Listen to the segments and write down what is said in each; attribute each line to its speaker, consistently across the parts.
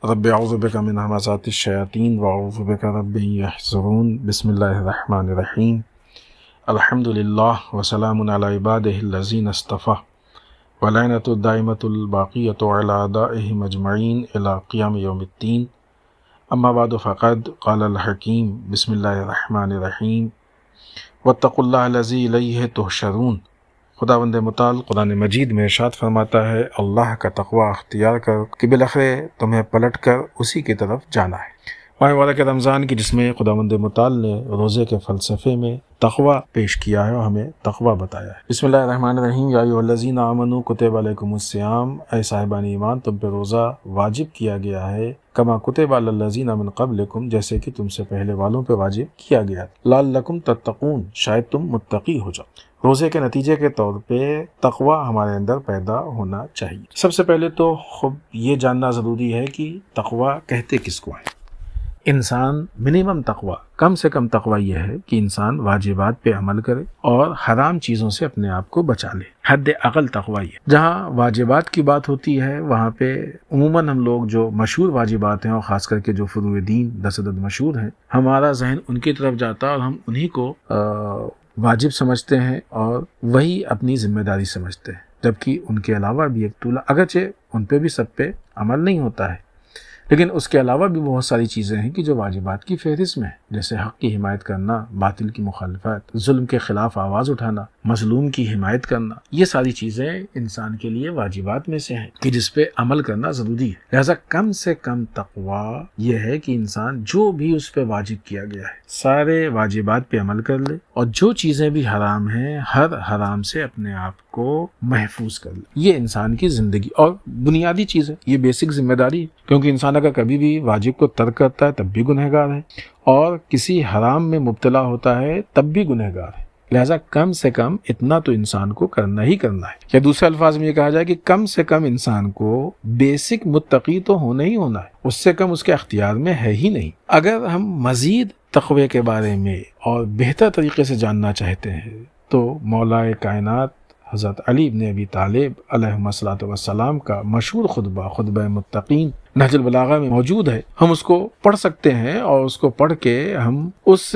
Speaker 1: رب اعوذ بک من همزات الشیاطین واعوذ بک رب ان یحضرون بسم اللہ الرحمن الرحیم الحمد للہ وسلام علی عبادہ الذین اصطفى ولعنۃ الدائمۃ الباقیۃ علی اعدائهم اجمعین الی قیام یوم الدین اما بعد فقد قال الحکیم بسم اللہ الرحمن الرحیم واتقوا اللہ الذی الیہ تحشرون۔ خداوند متعال قرآن مجید میں ارشاد فرماتا ہے اللہ کا تقوی اختیار کر کہ بالآخر تمہیں پلٹ کر اسی کی طرف جانا ہے۔ ماہ مبارک رمضان کی جس میں خداوند متعال نے روزے کے فلسفے میں تقوی پیش کیا ہے اور ہمیں تقوی بتایا ہے۔ بسم اللہ الرحمن الرحیم یا ایھا الذین آمنوا کتب علیکم الصیام، اے صاحبان ایمان تم پہ روزہ واجب کیا گیا ہے، کما کتب علی الذین من قبلکم جیسے کہ تم سے پہلے والوں پہ واجب کیا گیا، لعلکم تتقون شاید تم متقی ہو جاؤ۔ روزے کے نتیجے کے طور پہ تقوی ہمارے اندر پیدا ہونا چاہیے۔ سب سے پہلے تو خود یہ جاننا ضروری ہے کہ تقوی کہتے کس کو ہے۔ انسان منیمم تقوی، کم سے کم تقوی یہ ہے کہ انسان واجبات پہ عمل کرے اور حرام چیزوں سے اپنے آپ کو بچا لے۔ حد اقل تقوی ہے۔ جہاں واجبات کی بات ہوتی ہے وہاں پہ عموماً ہم لوگ جو مشہور واجبات ہیں اور خاص کر کے جو فروع دین دس عدد مشہور ہیں، ہمارا ذہن ان کی طرف جاتا ہے اور ہم انہی کو واجب سمجھتے ہیں اور وہی اپنی ذمہ داری سمجھتے ہیں، جبکہ ان کے علاوہ بھی ایک طولہ، اگرچہ ان پہ بھی سب پہ عمل نہیں ہوتا ہے، لیکن اس کے علاوہ بھی بہت ساری چیزیں ہیں کہ جو واجبات کی فہرست میں ہیں، جیسے حق کی حمایت کرنا، باطل کی مخالفت، ظلم کے خلاف آواز اٹھانا، مظلوم کی حمایت کرنا، یہ ساری چیزیں انسان کے لیے واجبات میں سے ہیں کہ جس پہ عمل کرنا ضروری ہے۔ لہذا کم سے کم تقوی یہ ہے کہ انسان جو بھی اس پہ واجب کیا گیا ہے سارے واجبات پہ عمل کر لے، اور جو چیزیں بھی حرام ہیں ہر حرام سے اپنے آپ کو محفوظ کر لے۔ یہ انسان کی زندگی اور بنیادی چیز ہے، یہ بیسک ذمہ داری ہے، کیونکہ انسان اگر کبھی بھی واجب کو ترک کرتا ہے تب بھی گنہگار ہے، اور کسی حرام میں مبتلا ہوتا ہے تب بھی گنہگار ہے۔ لہذا کم سے کم اتنا تو انسان کو کرنا ہی کرنا ہے، یا دوسرے الفاظ میں یہ کہا جائے کہ کم سے کم انسان کو بیسک متقی تو ہونا ہی ہونا ہے، اس سے کم اس کے اختیار میں ہے ہی نہیں۔ اگر ہم مزید تقوی کے بارے میں اور بہتر طریقے سے جاننا چاہتے ہیں تو مولا کائنات حضرت علی بن ابی طالب علیہ الصلوۃ والسلام کا مشہور خطبہ متقین نہج البلاغہ میں موجود ہے، ہم اس کو پڑھ سکتے ہیں، اور اس کو پڑھ کے ہم اس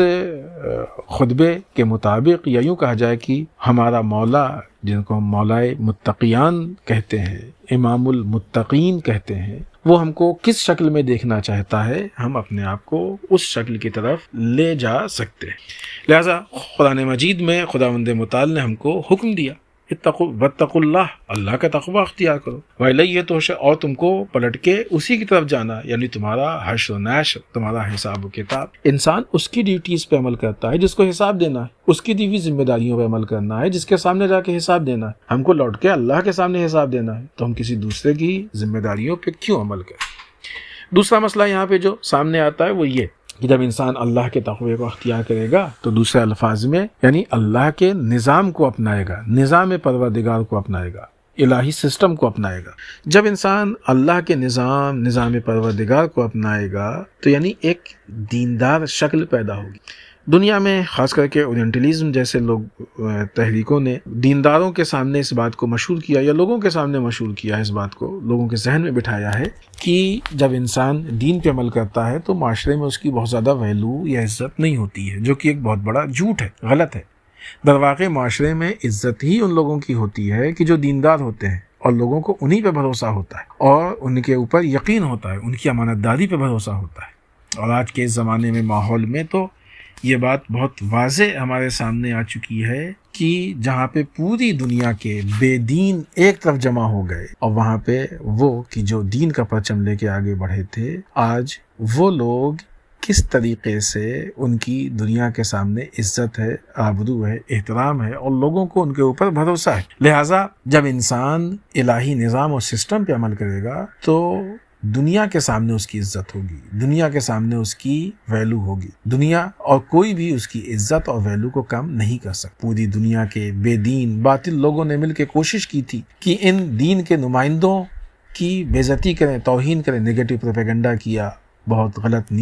Speaker 1: خطبے کے مطابق، یا یوں کہا جائے کہ ہمارا مولا جن کو ہم مولائے متقیان کہتے ہیں، امام المتقین کہتے ہیں، وہ ہم کو کس شکل میں دیکھنا چاہتا ہے ہم اپنے آپ کو اس شکل کی طرف لے جا سکتے ہیں۔ لہذا قرآن مجید میں خداوند متعال نے ہم کو حکم دیا واتقوا اللہ، اللہ کا تقوی اختیار کرو، وَإِلَيْهِ تُحْشَرُونَ، اور تم کو پلٹ کے اسی کی طرف جانا، یعنی تمہارا حشر و نشر، تمہارا حساب و کتاب۔ انسان اس کی ڈیوٹیز پہ عمل کرتا ہے جس کو حساب دینا ہے، اس کی دی ہوئی ذمہ داریوں پہ عمل کرنا ہے جس کے سامنے جا کے حساب دینا ہے۔ ہم کو لوٹ کے اللہ کے سامنے حساب دینا ہے، تو ہم کسی دوسرے کی ذمہ داریوں پہ کیوں عمل کریں؟ دوسرا مسئلہ یہاں پہ جو سامنے آتا ہے وہ یہ کہ جب انسان اللہ کے تقوی کو اختیار کرے گا تو دوسرے الفاظ میں یعنی اللہ کے نظام کو اپنائے گا، نظام پروردگار کو اپنائے گا، الہی سسٹم کو اپنائے گا۔ جب انسان اللہ کے نظام پروردگار کو اپنائے گا تو یعنی ایک دیندار شکل پیدا ہوگی۔ دنیا میں خاص کر کے اورینٹلزم جیسے تحریکوں نے دینداروں کے سامنے اس بات کو مشہور کیا، یا لوگوں کے سامنے مشہور کیا ہے، اس بات کو لوگوں کے ذہن میں بٹھایا ہے کہ جب انسان دین پہ عمل کرتا ہے تو معاشرے میں اس کی بہت زیادہ ویلو یا عزت نہیں ہوتی ہے، جو کہ ایک بہت بڑا جھوٹ ہے، غلط ہے۔ در واقع معاشرے میں عزت ہی ان لوگوں کی ہوتی ہے کہ جو دیندار ہوتے ہیں، اور لوگوں کو انہی پہ بھروسہ ہوتا ہے اور ان کے اوپر یقین ہوتا ہے، ان کی امانت داری پہ بھروسہ ہوتا ہے۔ اور آج کے اس زمانے میں ماحول میں تو یہ بات بہت واضح ہمارے سامنے آ چکی ہے کہ جہاں پہ پوری دنیا کے بے دین ایک طرف جمع ہو گئے، اور وہاں پہ وہ کہ جو دین کا پرچم لے کے آگے بڑھے تھے، آج وہ لوگ کس طریقے سے ان کی دنیا کے سامنے عزت ہے، آبرو ہے، احترام ہے، اور لوگوں کو ان کے اوپر بھروسہ ہے۔ لہٰذا جب انسان الہی نظام اور سسٹم پہ عمل کرے گا تو دنیا کے سامنے اس کی عزت ہوگی، دنیا کے سامنے اس کی ویلو ہوگی، دنیا اور کوئی بھی اس کی عزت اور ویلو کو کم نہیں کر سکتا۔ پوری دنیا کے بے دین باطل لوگوں نے مل کے کوشش کی تھی کہ ان دین کے نمائندوں کی بے عزتی کریں، توہین کریں، نیگیٹو پروپیگنڈا کیا، بہت غلط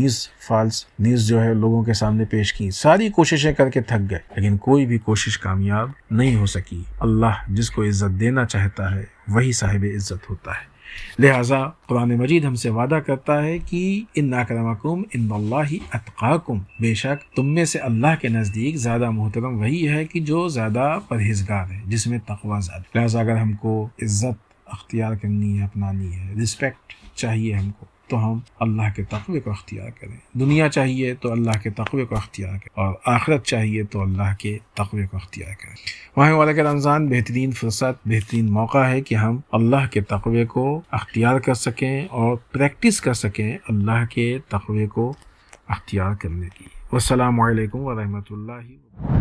Speaker 1: فالس نیوز جو ہے لوگوں کے سامنے پیش کی، ساری کوششیں کر کے تھک گئے، لیکن کوئی بھی کوشش کامیاب نہیں ہو سکی۔ اللہ جس کو عزت دینا چاہتا ہے وہی صاحب عزت ہوتا ہے۔ لہٰذا قرآن مجید ہم سے وعدہ کرتا ہے کہ ان اکرمکم عند اللہ اتقاکم، بے شک تم میں سے اللہ کے نزدیک زیادہ محترم وہی ہے کہ جو زیادہ پرہیزگار ہے، جس میں تقوی زیادہ۔ لہٰذا اگر ہم کو عزت اختیار کرنی ہے، اپنانی ہے، رسپیکٹ چاہیے ہم کو، تو ہم اللہ کے تقوی کو اختیار کریں۔ دنیا چاہیے تو اللہ کے تقوی کو اختیار کریں، اور آخرت چاہیے تو اللہ کے تقوی کو اختیار کریں۔ ماہ والے کے رمضان بہترین فرصت، بہترین موقع ہے کہ ہم اللہ کے تقوی کو اختیار کر سکیں اور پریکٹس کر سکیں اللہ کے تقوی کو اختیار کرنے کی۔ والسلام علیکم ورحمۃ اللہ۔